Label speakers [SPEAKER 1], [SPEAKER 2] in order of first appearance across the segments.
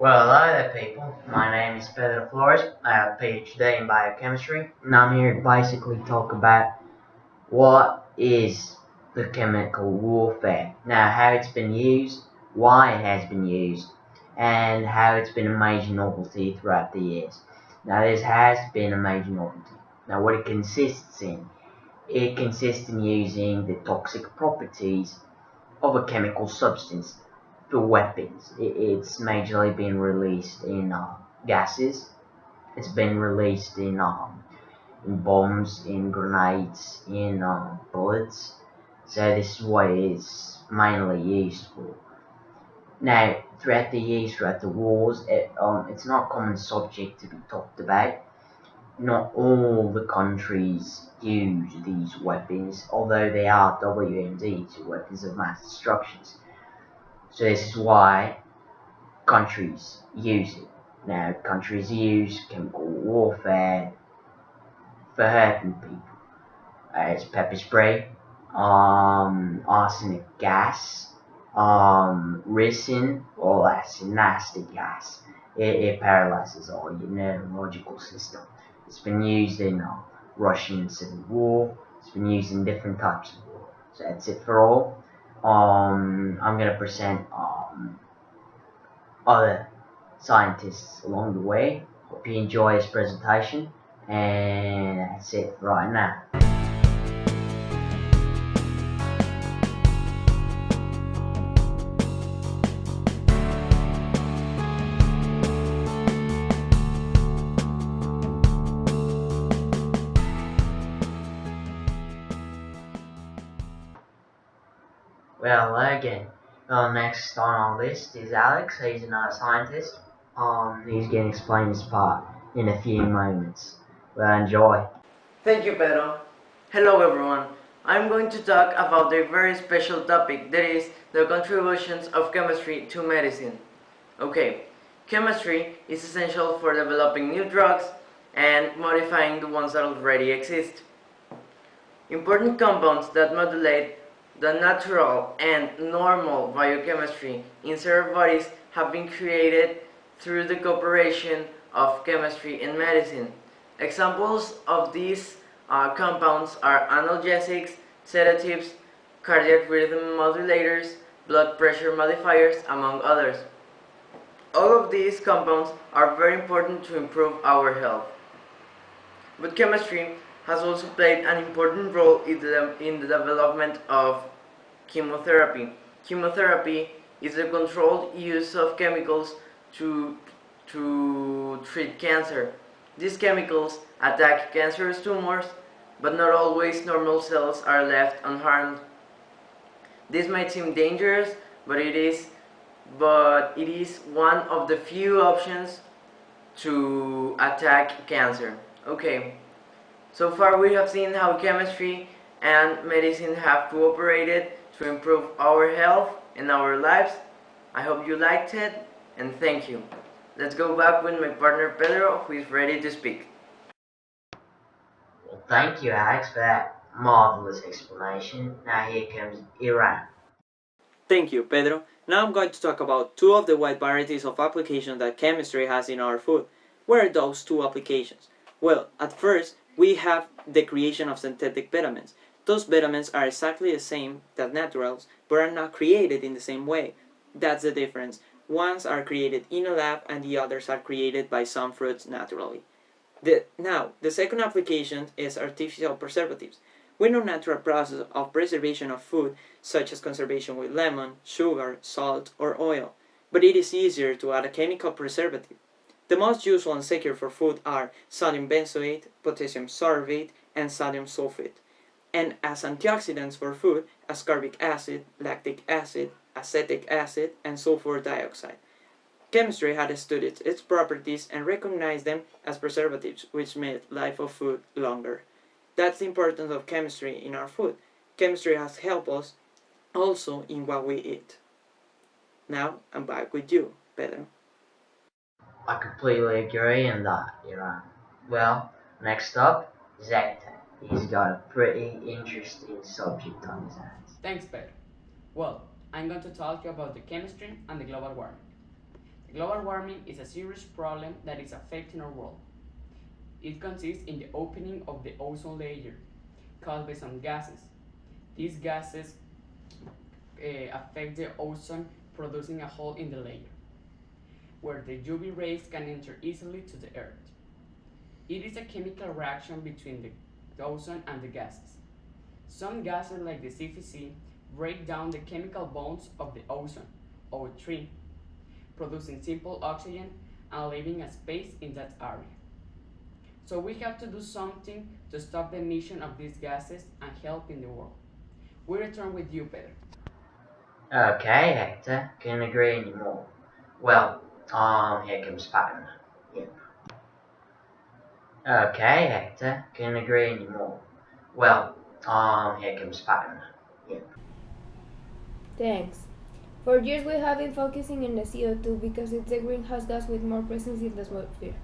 [SPEAKER 1] Well, hello there, people. My name is Pedro Flores. I have a PhD in biochemistry, and I'm here to basically talk about what is the chemical warfare. Now, how it's been used, why it has been used, and how it's been a major novelty throughout the years. Now, this has been a major novelty. Now, what it consists in? It consists in using the toxic properties of a chemical substance for weapons. It's majorly been released in gases. It's been released in bombs, in grenades, in bullets. So this is what it's mainly used for. Now, throughout the years, throughout the wars, it's not a common subject to be talked about. Not all the countries use these weapons, although they are WMDs, weapons of mass destruction. So this is why countries use it. Now, countries use chemical warfare for hurting people. It's pepper spray, arsenic gas, resin, all that's a nasty gas. It paralyzes all your neurological system. It's been used in Russian Civil War. It's been used in different types of war. So that's it for all. I'm gonna present other scientists along the way. Hope you enjoy this presentation, and that's it right now. Well, again, next on our list is Alex. He's another scientist. He's going to explain his part in a few moments. Well, enjoy.
[SPEAKER 2] Thank you, Pedro. Hello, everyone. I'm going to talk about a very special topic, that is the contributions of chemistry to medicine. Okay, chemistry is essential for developing new drugs and modifying the ones that already exist. Important compounds that modulate the natural and normal biochemistry in several bodies have been created through the cooperation of chemistry and medicine. Examples of these compounds are analgesics, sedatives, cardiac rhythm modulators, blood pressure modifiers, among others. All of these compounds are very important to improve our health. But chemistry has also played an important role in the development of chemotherapy. Chemotherapy is the controlled use of chemicals to, to treat cancer. These chemicals attack cancerous tumors, but not always normal cells are left unharmed. This might seem dangerous, but it is one of the few options to attack cancer. Okay, so far we have seen how chemistry and medicine have cooperated to improve our health and our lives. I hope you liked it, and thank you. Let's go back with my partner Pedro, who is ready to speak.
[SPEAKER 1] Well, thank you, Alex, for that marvelous explanation. Now here comes Iran.
[SPEAKER 3] Thank you, Pedro. Now I'm going to talk about two of the wide varieties of applications that chemistry has in our food. What are those two applications? Well, at first, we have the creation of synthetic vitamins. Those vitamins are exactly the same as naturals, but are not created in the same way. That's the difference. Ones are created in a lab and the others are created by some fruits naturally. The second application is artificial preservatives. We know natural process of preservation of food, such as conservation with lemon, sugar, salt, or oil, but it is easier to add a chemical preservative. The most useful and secure for food are sodium benzoate, potassium sorbate, and sodium sulfate, and as antioxidants for food, ascorbic acid, lactic acid, acetic acid, and sulfur dioxide. Chemistry had studied its properties and recognized them as preservatives, which made life of food longer. That's the importance of chemistry in our food. Chemistry has helped us also in what we eat. Now I'm back with you, Pedro.
[SPEAKER 1] I completely agree on that, Iran. Well, next up is Hector. He's got a pretty interesting subject on his hands.
[SPEAKER 4] Thanks, Pedro. Well, I'm going to talk to you about the chemistry and the global warming. Global warming is a serious problem that is affecting our world. It consists in the opening of the ozone layer caused by some gases. These gases affect the ozone, producing a hole in the layer where the UV rays can enter easily to the earth. It is a chemical reaction between the ozone and the gases. Some gases like the CFC break down the chemical bonds of the ozone, O3, producing simple oxygen and leaving a space in that area. So we have to do something to stop the emission of these gases and help in the world. We return with you, Pedro.
[SPEAKER 1] Okay, Hector, couldn't agree anymore. Well, here comes Spider-Man. Yep. Okay, Hector, couldn't agree anymore. Well, here comes Spider-Man. Yep.
[SPEAKER 5] Thanks. For years we have been focusing on the CO2 because it's the greenhouse gas with more presence in the atmosphere.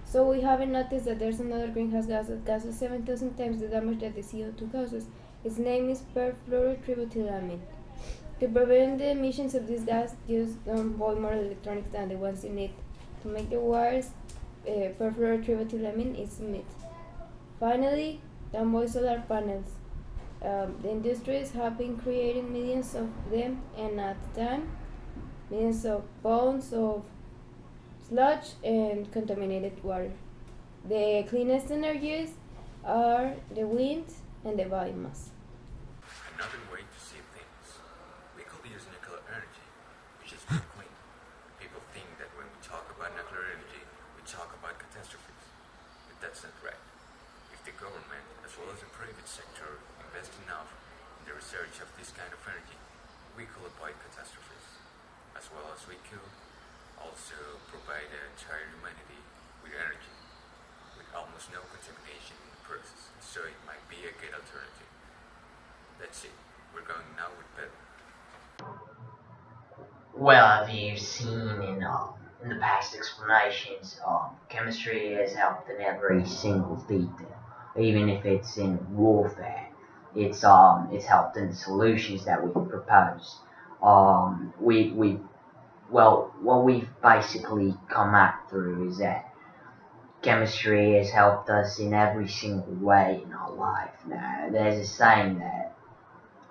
[SPEAKER 5] So we haven't noticed that there's another greenhouse gas that causes 7,000 times the damage that the CO2 causes. Its name is perfluorotributylamine. To prevent the emissions of this gas, just don't buy more electronics than the ones you need. To make the wires, perfluorotributylamine is myth. Finally, don't buy solar panels. The industries have been creating millions of them, and at the time, millions of pounds of sludge and contaminated water. The cleanest energies are the wind and the biomass.
[SPEAKER 6] Another way to see things, we could use nuclear energy, which is very clean. People think that when we talk about nuclear energy, we talk about catastrophes, but that's not right. If the government, as well as the private sector, invest enough in the research of this kind of energy, we could avoid catastrophes, as well as we could also provide the entire humanity with energy, with almost no contamination in the process, so it might be a good alternative. That's it. We're going now with Pedro.
[SPEAKER 1] Well, have you seen in the past explanations, chemistry has helped in every single detail, even if it's in warfare. It's helped in the solutions that we propose. We well, what we've basically come at through is that chemistry has helped us in every single way in our life. Now, there's a saying that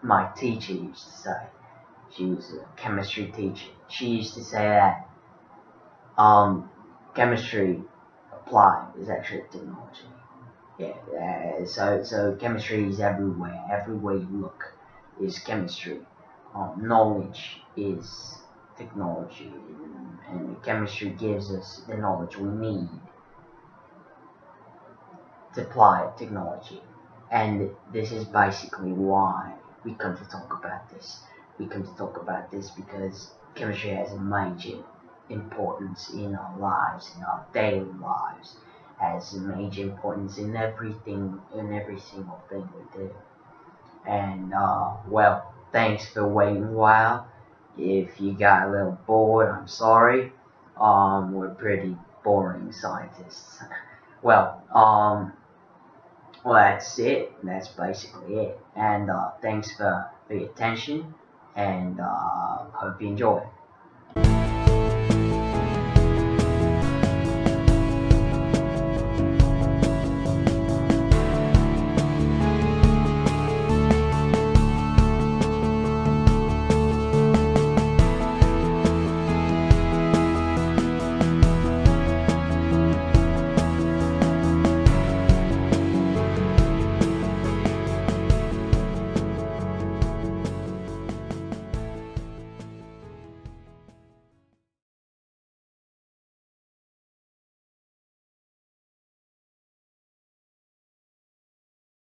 [SPEAKER 1] my teacher used to say. She was a chemistry teacher. She used to say that chemistry applied is actually technology. Yeah, so chemistry is everywhere. Everywhere you look is chemistry. Knowledge is technology, and chemistry gives us the knowledge we need to apply technology. And this is basically why we come to talk about this. We come to talk about this because chemistry has a major importance in our lives, in our daily lives, has a major importance in everything, in every single thing we do. And well, thanks for waiting a while. If you got a little bored, I'm sorry. We're pretty boring scientists. well, well, that's it. That's basically it. And thanks for your attention, and hope you enjoy.